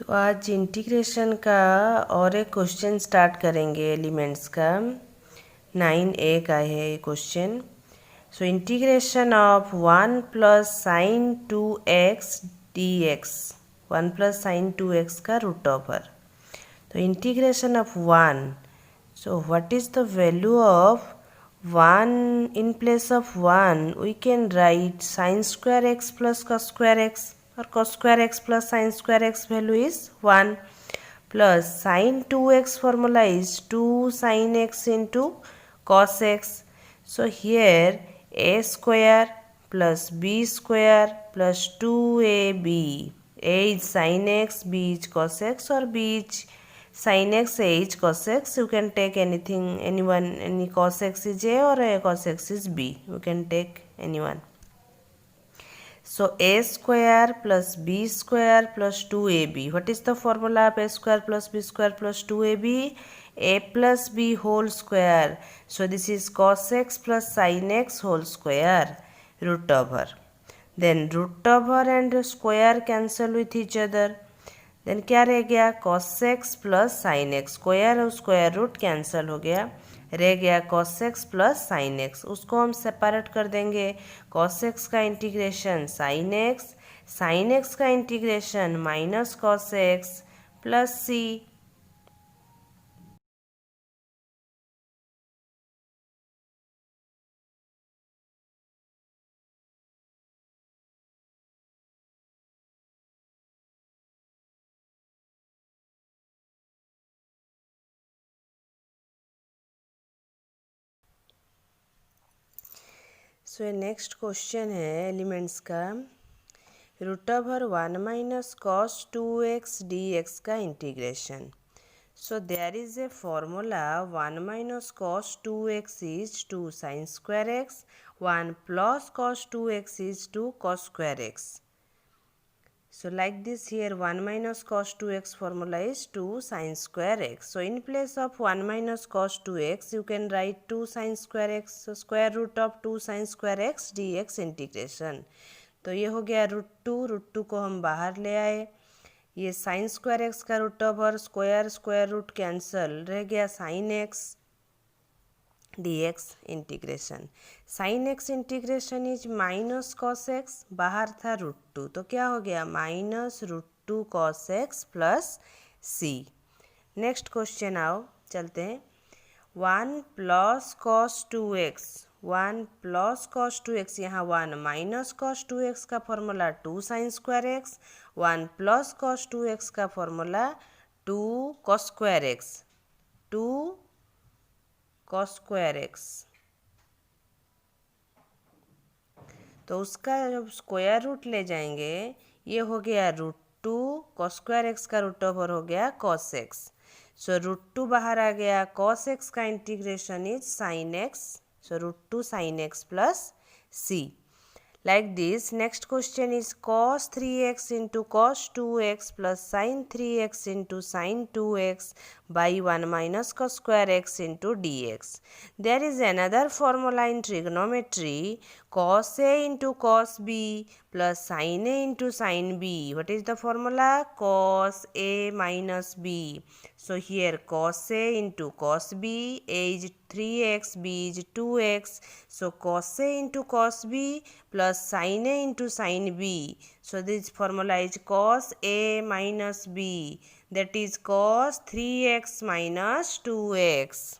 तो आज इंटीग्रेशन का और एक क्वेश्चन स्टार्ट करेंगे एलिमेंट्स का। 9A का है ये question. So integration of 1 plus sign 2x dx, 1 plus sign 2x का रूट ओवर। तो integration of 1, so what is the value of 1? In place of 1 we can write sin square x plus cos square x, or cos square x plus sin square x value is 1, plus sin 2x formula is 2 sin x into cos x. So here a square plus b square plus 2ab. A is sin x, b is cos x, or b is sin x, a is cos x. You can take anything, anyone, any cos x is a or a cos x is b. You can take anyone. So a square plus b square plus 2ab. What is the formula of a square plus b square plus 2ab? A plus b whole square. So this is cos x plus sin x whole square, root over. Then root over and square cancel with each other. Then क्या रह गया? cos x plus sine x, square और square root cancel हो गया, रह गया cos x plus sine x. उसको हम सेपरेट कर देंगे। cos x का इंटीग्रेशन साइन एक्स का integration minus cos x plus c। So next question है एलिमेंट्स का, root over 1 minus cos 2x dx का integration. So there is a formula 1 minus cos 2x is 2 sine square x, 1 plus cos 2x is 2 cos square x. So like this here 1 minus cos 2x formula is 2 sin square x. So in place of 1 minus cos 2x you can write 2 sin square x. So square root of 2 sin square x dx integration. तो ये हो गया root to को हम बाहर ले आए। ये साइन स्क्वायर एक्स का root over square root cancel, रह गया sine x dx integration. Sine x integration is minus cos x, बाहर था रूट टू, तो क्या हो गया? Minus root two cos x plus c. Next question आओ चलते हैं। 1 plus cos 2x, 1 plus cos 2x, यहाँ 1 माइनस कॉस 2x का formula 2 sign square x, 1 plus cos 2x का formula 2 cos square x, 2 cos square x. तो उसका जब square root ले जाएंगे, ये हो गया root two, cos square x का रूट ओवर हो गया cos x. So root two बाहर आ गया, cos एक्स का integration is sine x, so root two sine x plus c. Like this, next question is cos 3x into cos 2x plus sin 3x into sin 2x by 1 minus cos square x into dx. There is another formula in trigonometry, cos a into cos b plus sin a into sin b. What is the formula? Cos a minus b. So here cos a into cos b, a is 3x, b is 2x. So cos a into cos b plus sin a into sin b. So this formula is cos a minus b, that is cos 3x minus 2x.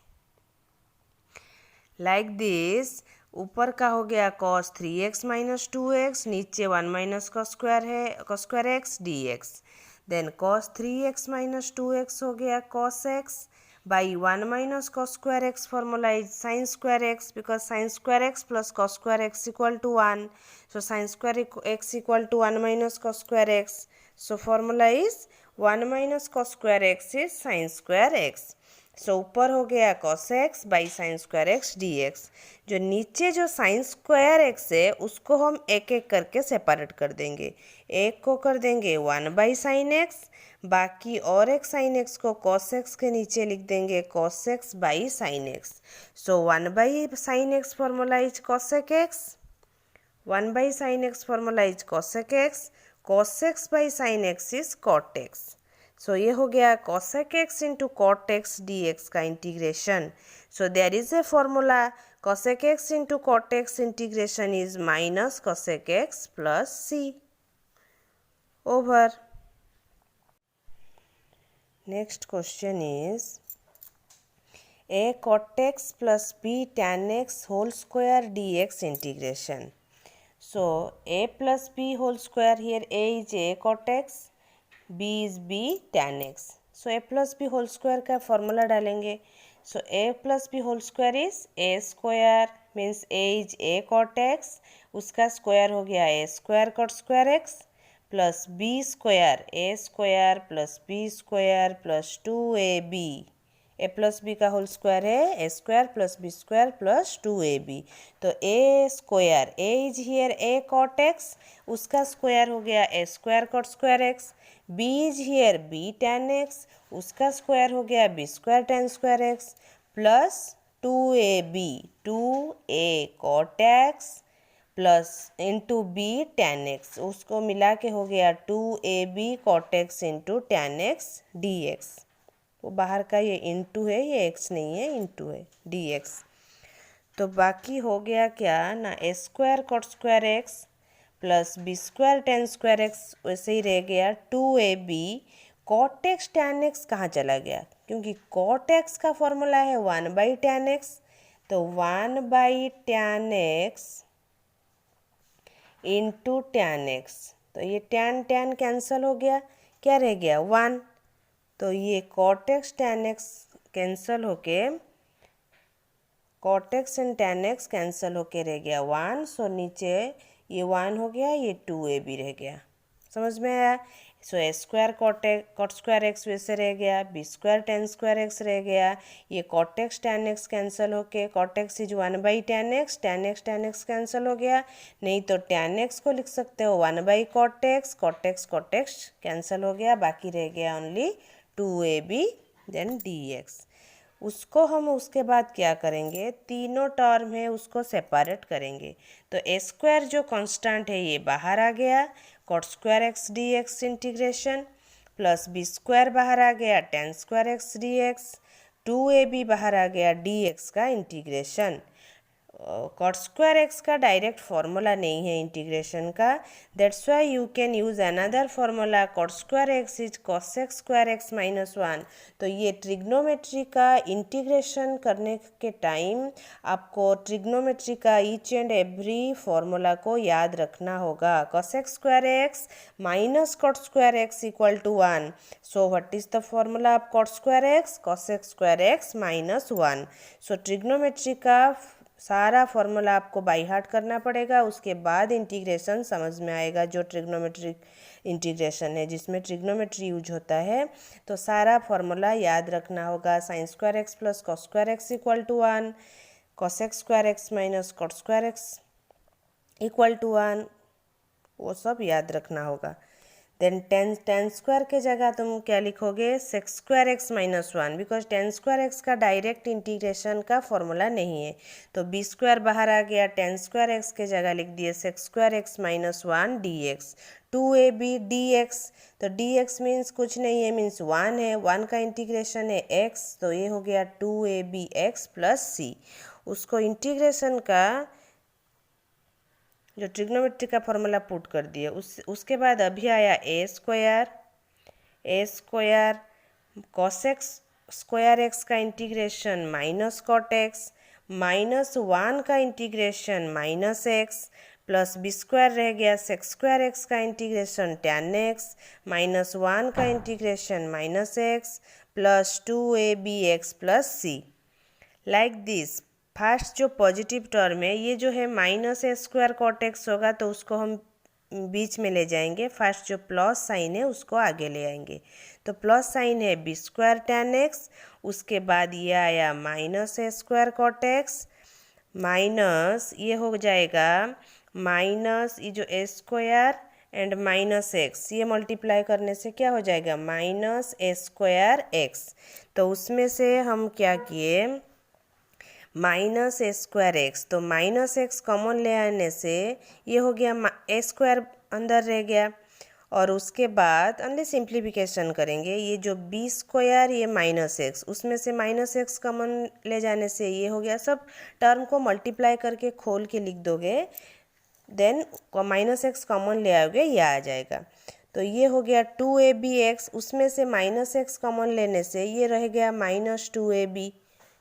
Like this, ऊपर का हो गया cos 3x minus 2x, नीचे 1 minus cos square है, cos square x dx. Then cos 3x minus 2x हो गया cos x by 1 minus cos square x formula is sin square x, because sin square x plus cos square x equal to 1. So sin square x equal to 1 minus cos square x. So formula is 1 minus cos square x is sin square x. सो ऊपर हो गया cos x by sign square x dx। जो नीचे जो sign square x है उसको हम एक एक करके सेपरेट कर देंगे। एक को कर देंगे 1 बाई साइन एक्स, बाकी और एक साइन एक्स को cos x के नीचे लिख देंगे cos x by sine x. So 1 by sine x formula is cosec x, 1 by sine x formula is cosec x, cos x by sine x is cot x। So ये हो गया cosec x into cot x dx का integration. So there is a formula cosec x into cot x integration is minus cosec x plus c over. Next question is a cot x plus b tan x whole square dx integration. So a plus b whole square, here a is a cot x, b is b tan x. So a plus b whole square का formula डालेंगे. So a plus b whole square is a square, means a is a cot x, उसका square हो गया a square cot square x plus b square a square plus b स्क्वायर plus 2ab. A plus b का whole square है a square plus b square plus 2ab. तो a square a is here a cot x, उसका square हो गया a square cot square x. B is here b tan x, उसका square हो गया b square tan square x plus 2ab 2a cot x plus into b tan x, उसको मिला के हो गया 2ab cot x into tan x d x. वो बाहर का ये इंटू है, ये एक्स नहीं है, इंटू है डी एक्स. तो बाकी हो गया क्या ना a square cot square x plus b square tan square x, वैसे ही रह गया 2ab cot x tan x. कहाँ चला गया? क्योंकि कॉट एक्स का फॉर्मूला है 1/tan x, तो 1/tan x into tan x. तो ये टैन टैन कैंसिल हो गया, क्या रह गया 1. तो ये cot x tan x cancel होके cot x and tan x cancel होके रह गया 1. सो नीचे ये 1 हो गया, ये 2ab रह गया. समझ में आया? So a square cot square x वैसे रह गया, b square tan square x रह गया. ये cot x tan x cancel होके cot x is 1/tan x, tan x cancel हो गया. नहीं तो टैन एक्स को लिख सकते हो 1/cot x, cot x cancel हो गया, बाकी रह गया ओनली 2ab देन dx. उसको हम उसके बाद क्या करेंगे, तीनों टर्म है उसको सेपरेट करेंगे. तो ए स्क्वायर जो कांस्टेंट है ये बाहर आ गया, cot square x d x integration plus b square बाहर आ गया tan square x d x, 2ab बाहर आ गया dx का इंटीग्रेशन. कॉट स्क्वायर एक्स का डायरेक्ट फॉर्मूला नहीं है इंटीग्रेशन का, that's why you can use another formula. Cot square x is cosec square x minus 1. तो ये ट्रिग्नोमेट्री का इंटीग्रेशन करने के टाइम आपको ट्रिग्नोमेट्री का ईच एंड एवरी फॉर्मूला को याद रखना होगा. cosec square x minus cot square x equal to 1. So what is the formula of cot square x? cosec square x minus 1. So trigonometry का सारा फॉर्मूला आपको by heart करना पड़ेगा, उसके बाद इंटीग्रेशन समझ में आएगा. जो ट्रिग्नोमेट्रिक इंटीग्रेशन है जिसमें ट्रिग्नोमेट्री यूज होता है, तो सारा फॉर्मूला याद रखना होगा. Sine square x plus cos square x equal to 1, cosec square x minus cot square x equal to 1, वो सब याद रखना होगा. देन टेन स्क्वायर के जगह तुम क्या लिखोगे, sex square x minus 1, because ten square x का डायरेक्ट इंटीग्रेशन का फॉर्मूला नहीं है. तो बी स्क्वायर बाहर आ गया, टेन स्क्वायर एक्स के जगह लिख दिए sex square x minus 1 dx. 2ab dx, तो dx मीन्स कुछ नहीं है, मीन्स 1 है, 1 का इंटीग्रेशन है x, तो ये हो गया 2ab x प्लस c. उसको इंटीग्रेशन का जो ट्रिग्नोमेट्री का फॉर्मूला पुट कर दिए, उसके बाद अभी आया a square cosec square x का integration minus cot x minus 1 का integration minus x plus b square रह गया, सेक्स स्क्वायर एक्स का इंटीग्रेशन टैन एक्स माइनस 1 का integration minus x plus 2ab x plus c. Like this. First जो positive term है ये जो है minus a square cot x होगा, तो उसको हम बीच में ले जाएंगे. फर्स्ट जो प्लस साइन है उसको आगे ले आएंगे. तो प्लस साइन है बी स्क्वायर टैन एक्स, उसके बाद ये आया minus a square cot x minus ये हो जाएगा माइनस ये जो ए स्क्वायर एंड माइनस एक्स, ये मल्टीप्लाई करने से क्या हो जाएगा माइनस ए स्क्वायर एक्स. तो उसमें से हम क्या किए माइनस ए स्क्वायर एक्स, तो माइनस एक्स कॉमन ले आने से ये हो गया ए स्क्वायर अंदर रह गया, और उसके बाद अन्य सिंप्लीफिकेशन करेंगे। ये जो बी स्क्वायर ये माइनस एक्स, उसमें से माइनस एक्स कॉमन ले जाने से ये हो गया। सब टर्म को मल्टीप्लाई करके खोल के लिख दोगे, देन माइनस एक्स कॉमन ले आओगे, ये आ जाएगा। तो ये हो गया 2ab(x), उसमें से माइनस एक्स कॉमन लेने से ये रह गया -2ab।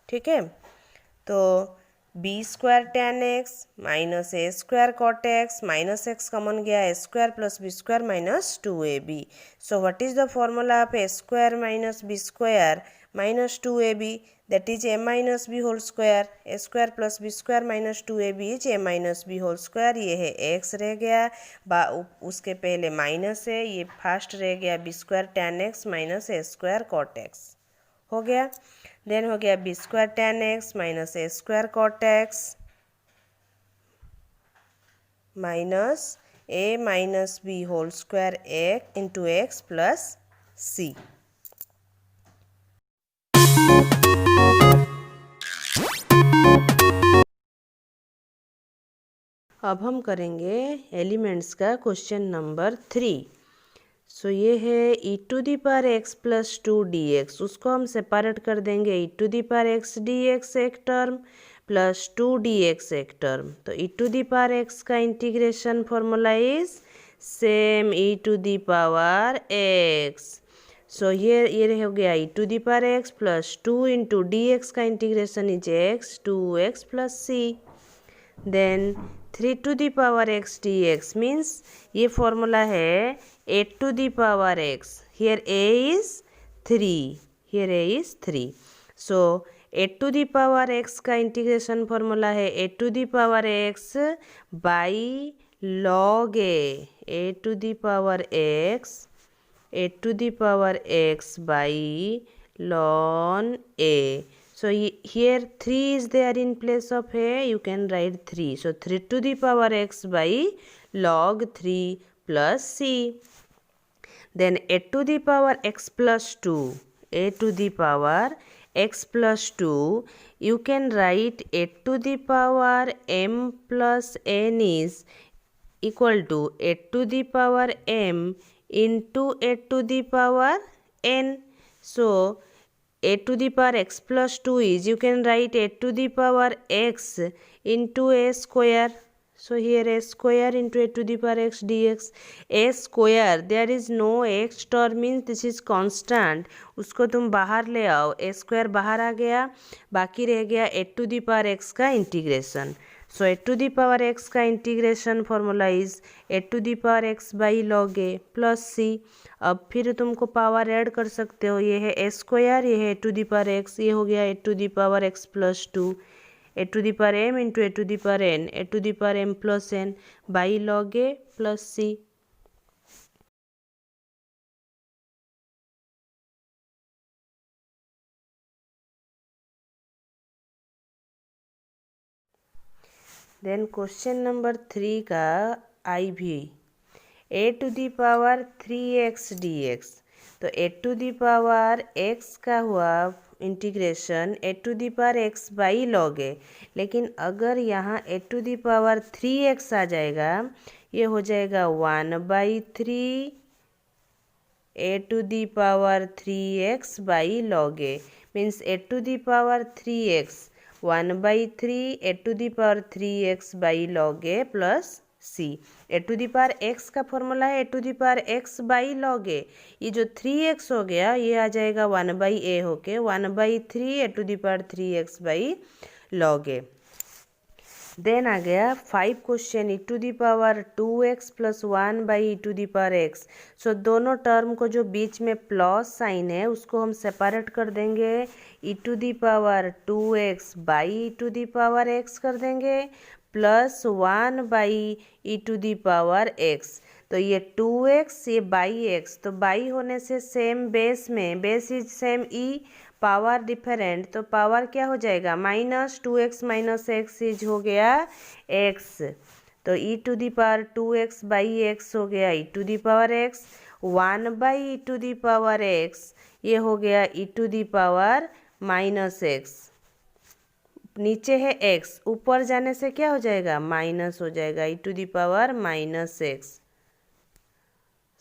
ठीक है, तो b² tan x minus a² cot x minus x common गया, a² + b² minus 2ab। So what is the formula of a² minus b² minus 2ab, that is a minus b whole square. a² + b² minus 2ab is a minus b whole square. ये है x रह गया, उसके पहले minus है, ये first रह गया b² tan x minus a² cot x हो गया। देन हो गया b² tan x minus a² cot x minus a minus b whole square x into x plus c। अब हम करेंगे एलिमेंट्स का क्वेश्चन नंबर 3। सो ये है e⁻x + 2dx, उसको हम सेपरेट कर देंगे। e⁻x dx एक टर्म प्लस 2dx एक टर्म। तो e⁻x का integration formula is same e⁻x। So ये हो गया e⁻x प्लस 2 इंटू dx का integration is x 2x plus c। Then 3⁻x dx means ये फॉर्मूला है a⁻x। Here a is 3, here a is 3। So a⁻x का integration formula है a⁻x by log a, a⁻x by ln a। So here 3 is there in place of a, you can write 3. So 3⁻x by log 3 plus c. Then a⁻x plus 2, a⁻x plus 2, you can write a⁻m plus n is equal to a⁻m into a⁻n. So a⁻x plus 2 is, you can write a⁻x into a square. So here a square into a⁻x dx. a square, there is no x term, means this is constant, उसको तुम बाहर ले आओ, a square बाहर आ गया, बाकी रह गया a⁻x का इंटीग्रेशन। सो a⁻x का integration formula is a⁻x by log a plus c। अब फिर तुमको पावर ऐड कर सकते हो, ये है a², ये है a⁻x, ये हो गया a⁻x plus 2, a⁻m into a⁻n, a⁻m plus n by log a plus c। Then question number 3 का IV a⁻3x dx। तो a⁻x का हुआ integration a⁻x by log a, लेकिन अगर यहाँ a⁻3x आ जाएगा, ये हो जाएगा 1/3 a⁻3x by log a, means a⁻3x 1/3 a⁻3x by log a plus c। a⁻x का फॉर्मूला है a⁻x बाई log a, ये जो 3x हो गया ये आ जाएगा 1/a होके 1/3 a⁻3x by log a। Then आ गया 5 क्वेश्चन e⁻2x + 1 बाई e⁻x। सो दोनों टर्म को जो बीच में प्लस साइन है उसको हम सेपरेट कर देंगे, e⁻2x बाई e⁻x कर देंगे प्लस 1 बाई e⁻x। तो ये 2x ये बाई x, तो बाई होने से सेम बेस में, base is same e, power different, तो पावर क्या हो जाएगा -2x माइनस x इज हो गया x। तो e⁻2x बाई x हो गया e⁻x, 1 बाई e⁻x ये हो गया e⁻x। नीचे है x, ऊपर जाने से क्या हो जाएगा माइनस हो जाएगा e⁻x।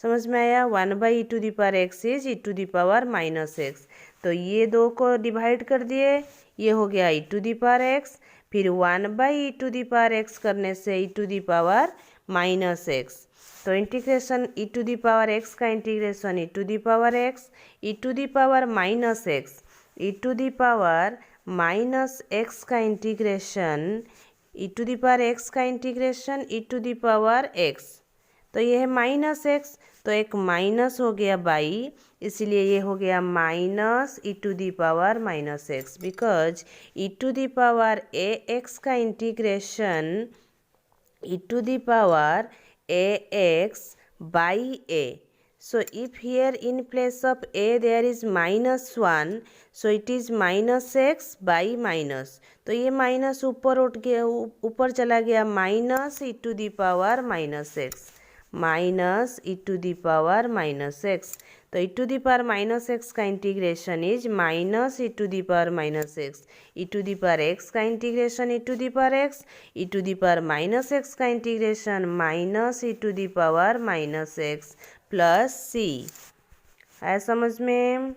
समझ में आया। 1/e⁻x is e⁻−x। तो ये दो को डिवाइड कर दिए, ये हो गया e⁻x, फिर 1/e⁻x करने से e⁻−x। तो इंटीग्रेशन e⁻x का इंटीग्रेशन e⁻x, e⁻−x, e⁻−x का इंटीग्रेशन e⁻x का इंटीग्रेशन e⁻x। तो ये है -x, तो एक माइनस हो गया बाई, इसलिए ये हो गया माइनस e⁻−x, बिकॉज e⁻ax का integration e⁻ax by a. So if here in place of a there is -1, so it is -x by minus. तो ये माइनस ऊपर उठ गया, ऊपर चला गया, माइनस e⁻−x, माइनस e⁻−x। तो e⁻−x का integration is minus e⁻−x, e⁻x का इंटीग्रेशन e⁻x, e⁻−x का integration minus e⁻−x plus c। है समझ में।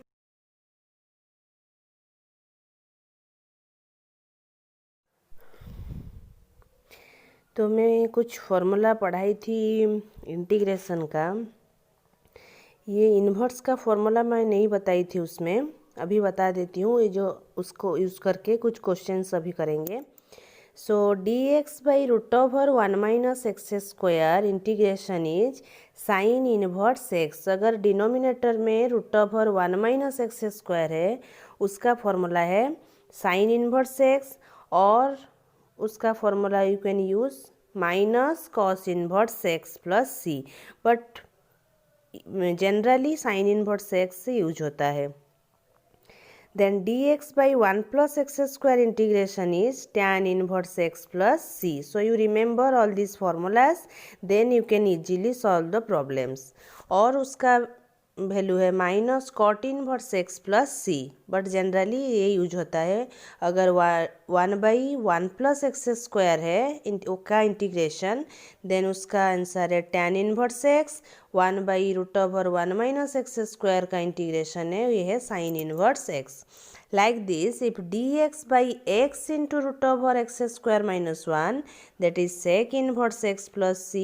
तो मैं कुछ फॉर्मूला पढ़ाई थी इंटीग्रेशन का, ये इन्वर्स का फॉर्मूला मैं नहीं बताई थी उसमें, अभी बता देती हूँ। ये जो उसको यूज़ करके कुछ क्वेश्चंस अभी करेंगे। सो dx/√1-x² integration is sign inverse x। अगर डिनोमिनेटर में √1-x² है, उसका फॉर्मूला है साइन इन्वर्स x, और उसका formula you can use minus cos inverse x plus c, but generally sine inverse x से यूज होता है। Then dx/1+x² integration is tan inverse x plus c। So you remember all this formulas, then you can easily solve the problems. और उसका value है minus cot inverse x plus c, but generally ये use होता है। अगर 1/1+x² है का integration, then उसका आंसर है tan इन्वर्स x। 1/√1-x² का इंटीग्रेशन है, ये है sign inverse x। Like this, if dx/x into √x² -1, that is sec inverse x plus c,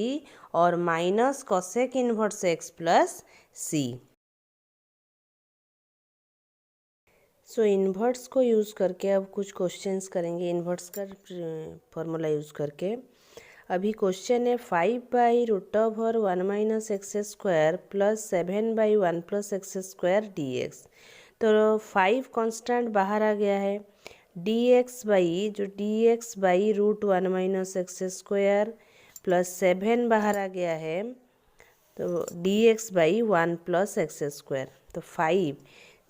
or minus cosec inverse x plus c। So inverse को use करके अब कुछ questions करेंगे, inverse का फॉर्मूला यूज़ करके। अभी क्वेश्चन है 5/√1-x² plus 7/1+x² dx। तो 5 कांस्टेंट बाहर आ गया है, dx/√1-x² प्लस 7 बाहर आ गया है, तो dx/1+x²। तो 5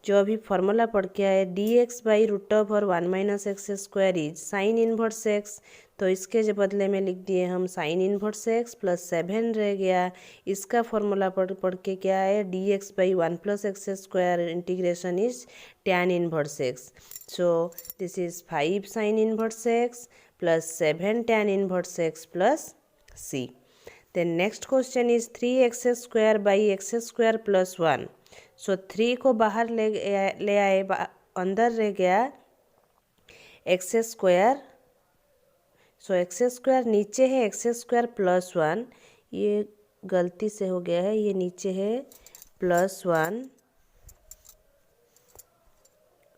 जो अभी फॉर्मूला पढ़ के आए, dx/√1-x² is sine inverse x, तो इसके जो बदले में लिख दिए हम साइन इन्वर्स x प्लस 7 रह गया। इसका फॉर्मूला पढ़ के क्या है, dx/1+x² integration is tan inverse x। So this is 5 sine inverse x plus 7 tan inverse x plus c। Then next question is 3x² plus 1। So 3 को बाहर ले आए, अंदर रह गया x²। सो x² नीचे है x² प्लस 1, ये गलती से हो गया है, ये नीचे है प्लस 1,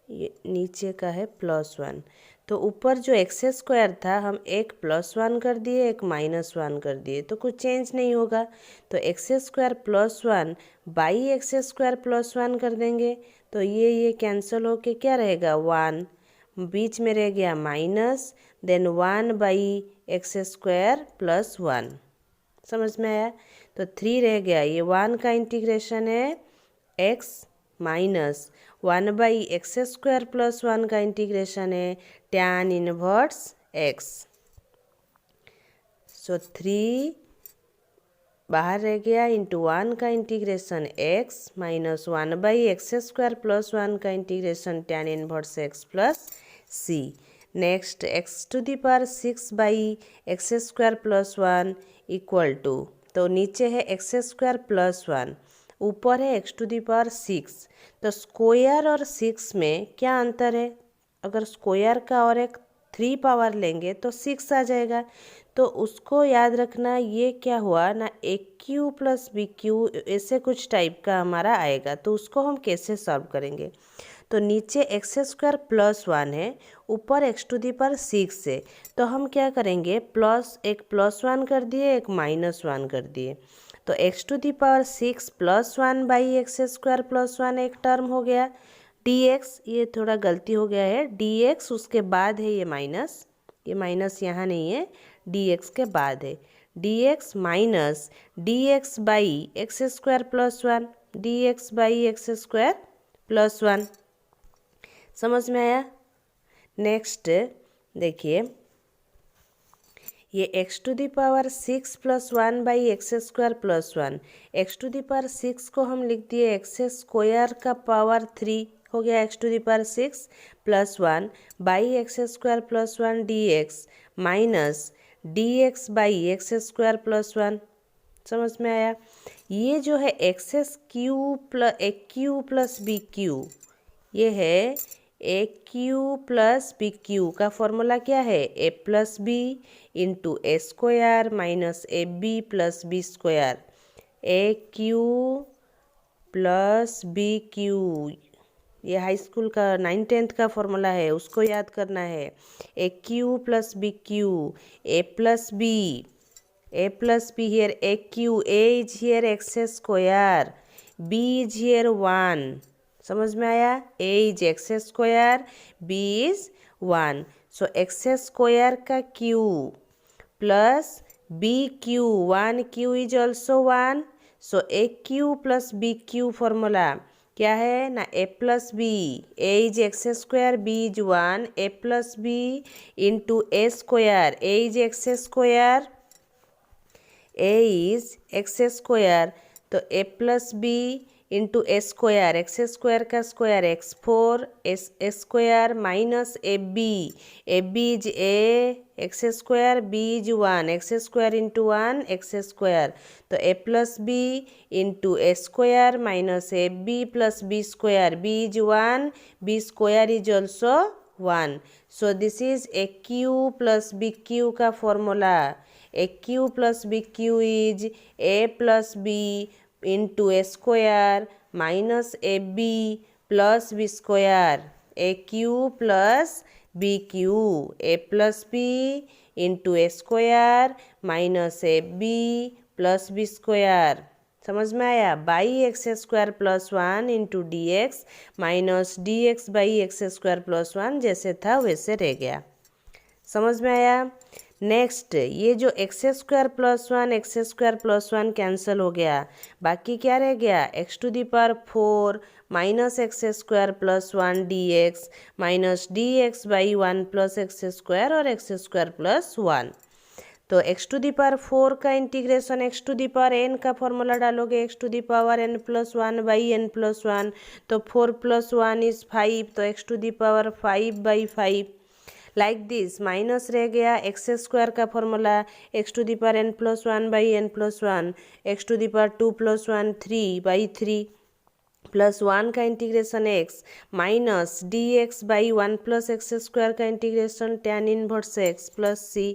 ये नीचे का है प्लस 1। तो ऊपर जो x² था, हम एक +1 कर दिए, एक -1 कर दिए, तो कुछ चेंज नहीं होगा। तो x² plus 1 by x² plus 1 कर देंगे, तो ये कैंसिल होके क्या रहेगा, 1, बीच में रह गया माइनस, देन 1/x² प्लस 1। समझ में आया। तो 3 रह गया, ये 1 का इंटीग्रेशन है x माइनस 1/x² प्लस 1 का इंटीग्रेशन है tan इनवर्स x। सो 3 बाहर रह गया, इंटू 1 का integration x minus 1/x² plus 1 का integration tan inverse x plus c। Next x⁶/x² plus 1 equal to तो नीचे है एक्स स्क्वायर प्लस 1, ऊपर है एक्स टू दी पावर 6। तो स्क्वायर और 6 में क्या अंतर है? अगर स्क्वायर का और एक 3 पावर लेंगे तो 6 आ जाएगा। तो उसको याद रखना, ये क्या हुआ ना, ए क्यू प्लस बी क्यू ऐसे कुछ टाइप का हमारा आएगा। तो उसको हम कैसे सॉल्व करेंगे? तो नीचे एक्स स्क्वायर प्लस 1 है, ऊपर एक्स टू दी पावर 6 है। तो हम क्या करेंगे, एक प्लस 1 कर दिए, एक माइनस 1 कर दिए। तो x to the power 6 plus 1 by x square plus 1 एक टर्म हो गया। dx, ये थोड़ा गलती हो गया है, dx उसके बाद है ये माइनस यहाँ नहीं है, dx के बाद है। dx minus dx by x square plus 1, dx by x square plus 1। समझ में आया? नेक्स्ट देखिए, ये x to the power 6 plus 1 by x square plus 1, x to the power 6 को हम लिख दिए एक्स स्क्वायर का पावर 3 हो गया, x to the power 6 plus 1 by x square plus 1 dx minus dx by x square plus 1। समझ में आया? ये जो है x cube plus b cube, ये है a cube plus b cube का फॉर्मूला क्या है, a plus b into a square minus a b plus b square. A cube plus b cube, ये हाई स्कूल का 9th-10th का formula है, उसको याद करना है। A cube plus b cube, a plus b here a cube, a is here x square, b is here 1। समझ में आया? a is x square, b is 1। So x square का q plus b cube, 1 q is also 1। So a cube plus b cube formula क्या है ना, a plus b, a is x square, b is 1, a plus b into a square, a is x square, a is x square, तो a plus b into a square, x square का square x4 s square minus a b is a x square, b is 1, x square into 1 x square. तो a plus b into a square minus a b plus b square, b is 1, b square is also 1। So this is a cube plus b cube का formula. A cube plus b cube is a plus b into a square minus a b plus b square. A cube plus b cube, a plus b into a square minus a b plus b square. समझ में आया? By x square plus 1 into d x minus d x by x square plus 1, जैसे था वैसे रह गया। समझ में आया? नेक्स्ट, ये जो एक्स स्क्वायर प्लस 1 कैंसिल हो गया, बाकी क्या रह गया, x to the power 4 minus x square plus 1 d x minus d x by 1 plus x square और एक्स स्क्वायर प्लस 1। तो एक्स टू दी पावर 4 का integration x to the power n का फॉर्मूला डालोगे, x to the power n plus 1 by n plus 1, तो 4 plus 1 is 5, तो x to the power 5 by 5 like this. Minus रह गया x square का formula, x to the power n plus 1 by n plus 1, x to the power 2 plus 1 3 by 3 plus 1 का integration x minus d x by 1 plus x square का integration tan inverse x plus c।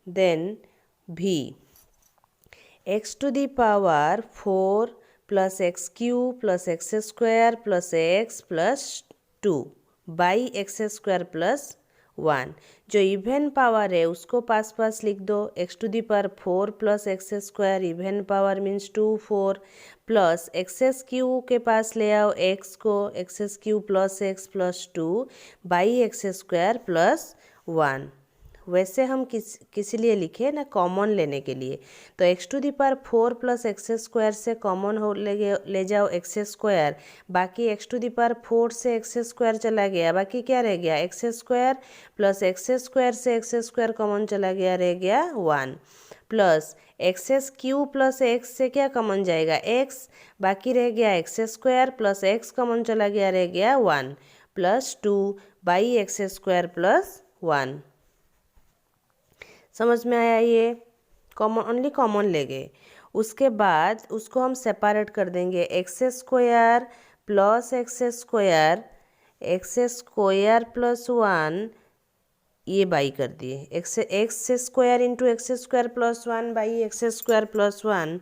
Then v x to the power 4 plus x cube plus x square plus x plus 2 by x square plus 1। जो even power है उसको पास पास लिख दो, x to the power 4 plus x square, even power means 2 4 plus x cube के पास ले आओ एक्स को, x cube plus x plus 2 by x square plus 1। वैसे हम किस लिए लिखे ना, कॉमन लेने के लिए। तो x to the power 4 plus x square से कॉमन हो ले जाओ एक्स स्क्वायर, बाकी एक्स टू दी पावर 4 से एक्स स्क्वायर चला गया, बाकी क्या रह गया x square plus x square से एक्स स्क्वायर कॉमन चला गया, रह गया 1 plus x cube plus x से क्या कॉमन जाएगा एक्स, बाकी रह गया x square plus x common चला गया, रह गया 1 plus 2 by x square plus 1। समझ में आया? ये कॉमन, ओनली कॉमन ले गए। उसके बाद उसको हम सेपरेट कर देंगे, x square plus x square, x square plus 1, ये बाई कर दिए, x square into x square plus 1 by x square plus 1,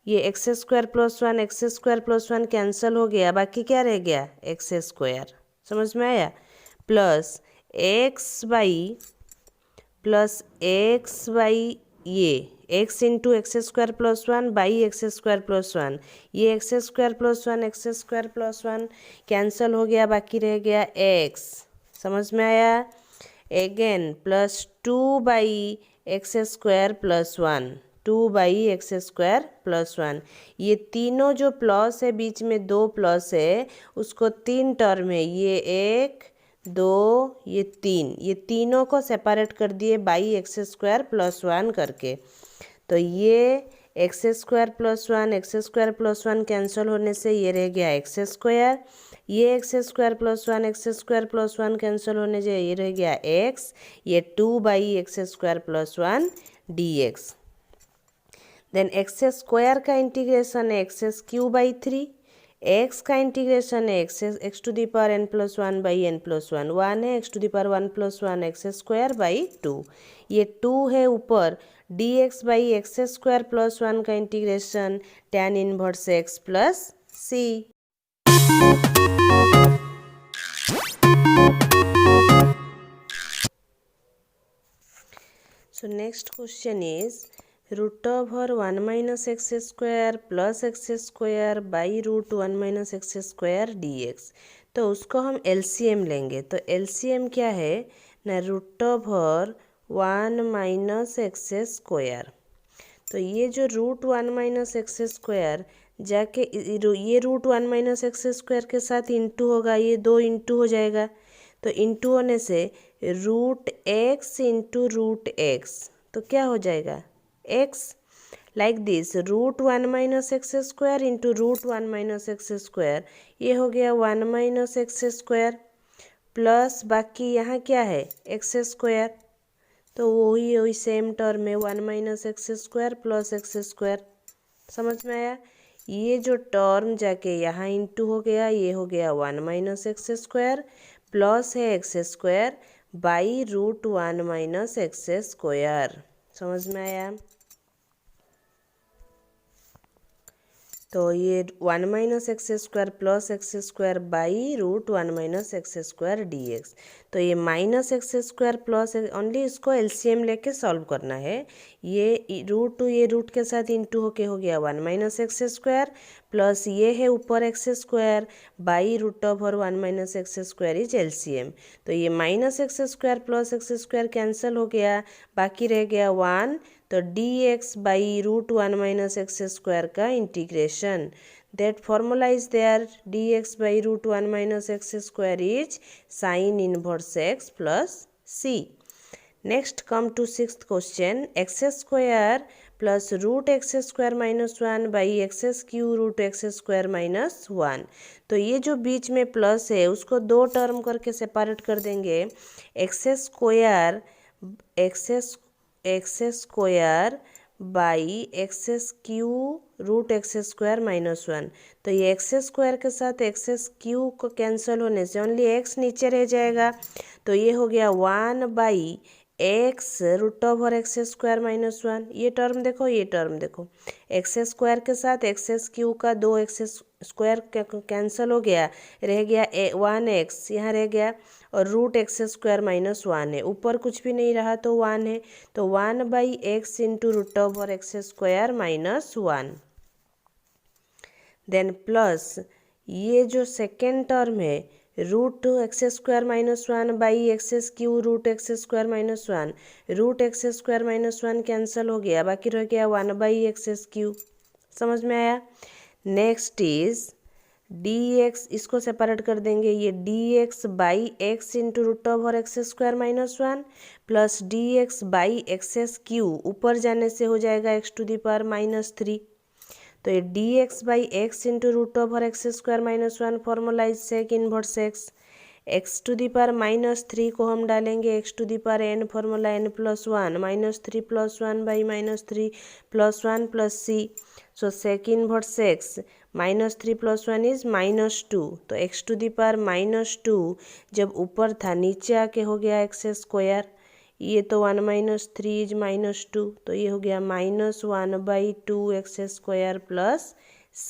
ये x square plus 1 x square plus 1 cancel हो गया, बाकी क्या रह गया, एक्स स्क्वायर। समझ में आया? प्लस एक्स बाई ये x into x square plus 1 by x square plus 1, ये x square plus 1 x square plus 1 cancel हो गया, बाकी रह गया एक्स। समझ में आया? Again plus 2 by x square plus 1, 2 by x square plus 1, ये तीनों जो प्लस है, बीच में 2 प्लस है, उसको 3 टर्म है, ये 1 2 ये 3, ये तीनों को सेपरेट कर दिए बाई एक्स स्क्वायर प्लस 1 करके। तो ये x square plus 1 x square plus 1 cancel होने से ये रह गया एक्स स्क्वायर, ये x square plus 1 x square plus 1 cancel होने से ये रह गया एक्स, ये 2 by x square plus 1 d x. Then x square का इंटीग्रेशन है एक्स क्यू बाई 3, एक्स का इंटीग्रेशन है x to the power n plus 1 by n plus 1, 1 है x to the power 1 plus 1 x square by 2, ये 2 है ऊपर, d x by x square plus 1 का integration tan inverse x plus c. So next question is root over 1 minus x square plus x square by root 1 minus x square dx। तो उसको हम LCM लेंगे। तो LCM क्या है ना, root over 1 minus x square. तो ये जो रूट 1 माइनस एक्स स्क्वायर जाके ये रूट 1 माइनस एक्स स्क्वायर के साथ इंटू होगा, ये 2 इंटू हो जाएगा। तो इंटू होने से root x into root x, तो क्या हो जाएगा x, like this root 1 minus x square into root 1 minus x square, ये हो गया 1 माइनस एक्स स्क्वायर, प्लस बाकी यहाँ क्या है एक्स स्क्वायर, तो वही सेम टर्म है 1 minus x square plus x square. समझ में आया? ये जो टर्म जाके यहाँ इंटू हो गया, ये हो गया 1 माइनस एक्स स्क्वायर प्लस है x square by root 1 minus x square. समझ में आया? तो ये 1 minus x square plus x square by root 1 minus x square d x. तो ये minus x square plus only इसको एलसीएम लेके सॉल्व करना है। ये रूट टू ये रूट के साथ इंटू होके हो गया 1 माइनस एक्स स्क्वायर प्लस ये है ऊपर x square by root over 1 minus x square is LCM. तो ये minus x square plus x square cancel हो गया, बाकी रह गया 1। तो d x by root 1 minus x square का integration, that formula is there, dx by root 1 minus x square is sin inverse x plus c. Next come to sixth question, x square plus root x square minus 1 by x cube root x square minus 1। तो ये जो बीच में plus है उसको दो term करके separate कर देंगे, x square by x cube root x square minus 1। तो ये एक्स स्क्वायर के साथ एक्स क्यू को कैंसिल होने से ओनली एक्स नीचे रह जाएगा। तो ये हो गया 1 by x root over x square minus 1। ये टर्म देखो, ये टर्म देखो, एक्स स्क्वायर के साथ एक्स क्यू का 2 एक्स स्क्वायर कैंसिल हो गया, रह गया 1 एक्स यहाँ रह गया, और रूट एक्स स्क्वायर माइनस 1 है, ऊपर कुछ भी नहीं रहा तो 1 है। तो 1 by x into root over x square minus 1। Then plus ये जो सेकेंड टर्म है root x square minus 1 by x cube root x square minus 1, root x square minus 1 cancel हो गया, बाकी रह गया 1 बाई एक्स क्यू। समझ में आया? नेक्स्ट इज डी एक्स, इसको सेपरेट कर देंगे, ये d x by x into root over x square minus 1 plus d x by x cube, ऊपर जाने से हो जाएगा x to the power minus 3। तो ये d x by x into root over x square minus 1 formula is sec inverse x, x to the power -3 को हम डालेंगे x to the power n, formula n+1 -3 + 1 by -3 + 1 + c। So sec inverse x -3 + 1 is -2। तो x to the power -2 जब ऊपर था नीचे आके हो गया x²। ये तो 1 - 3 इज -2, तो ये हो गया -1/2 x² + c।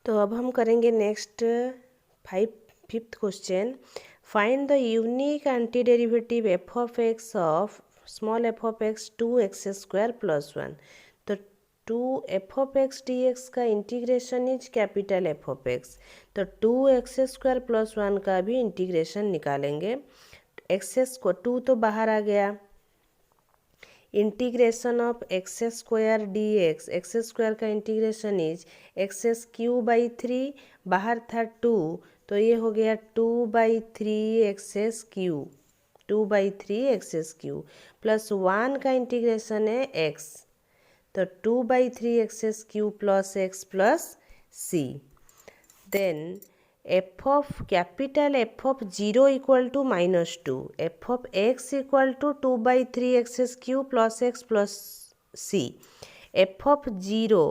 तो अब हम करेंगे next fifth question. Find the unique anti derivative F of x of small F of x 2x² + 1। तो 2f(x) dx का integration is capital F of x. तो 2x² + 1 का भी इंटीग्रेशन निकालेंगे। एक्सेस को 2 तो बाहर आ गया, integration of x² dx, x² का इंटीग्रेशन इज x³ बाहर था 2, तो ये हो गया 2/3 x³ 2/3 x³ प्लस 1 का इंटीग्रेशन है x, तो 2/3 x³ plus x plus c। Then f of capital F of 0 = -2, f of x = 2/3 x³ plus x plus c। F of 0,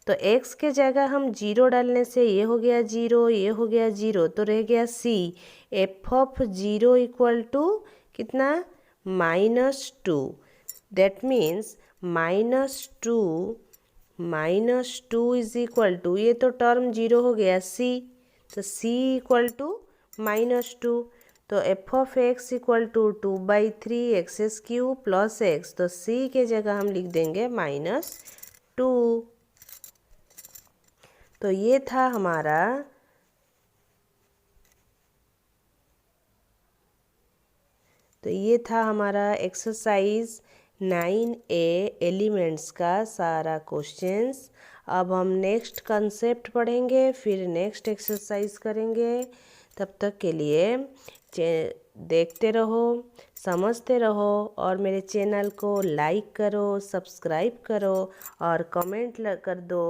तो x के जगह हम 0 डालने से ये हो गया 0, ये हो गया 0, तो रह गया c। एफ ऑफ 0 = कितना -2। दैट मीन्स -2 = ये तो टर्म 0 हो गया c, तो c = -2। तो F of x = 2/3 x³ plus x, तो c के जगह हम लिख देंगे -2। तो ये था हमारा एक्सरसाइज 9A एलिमेंट्स का सारा क्वेश्चंस। अब हम नेक्स्ट कंसेप्ट पढ़ेंगे, फिर नेक्स्ट एक्सरसाइज करेंगे। तब तक के लिए देखते रहो, समझते रहो और मेरे चैनल को लाइक करो, सब्सक्राइब करो और कमेंट कर दो।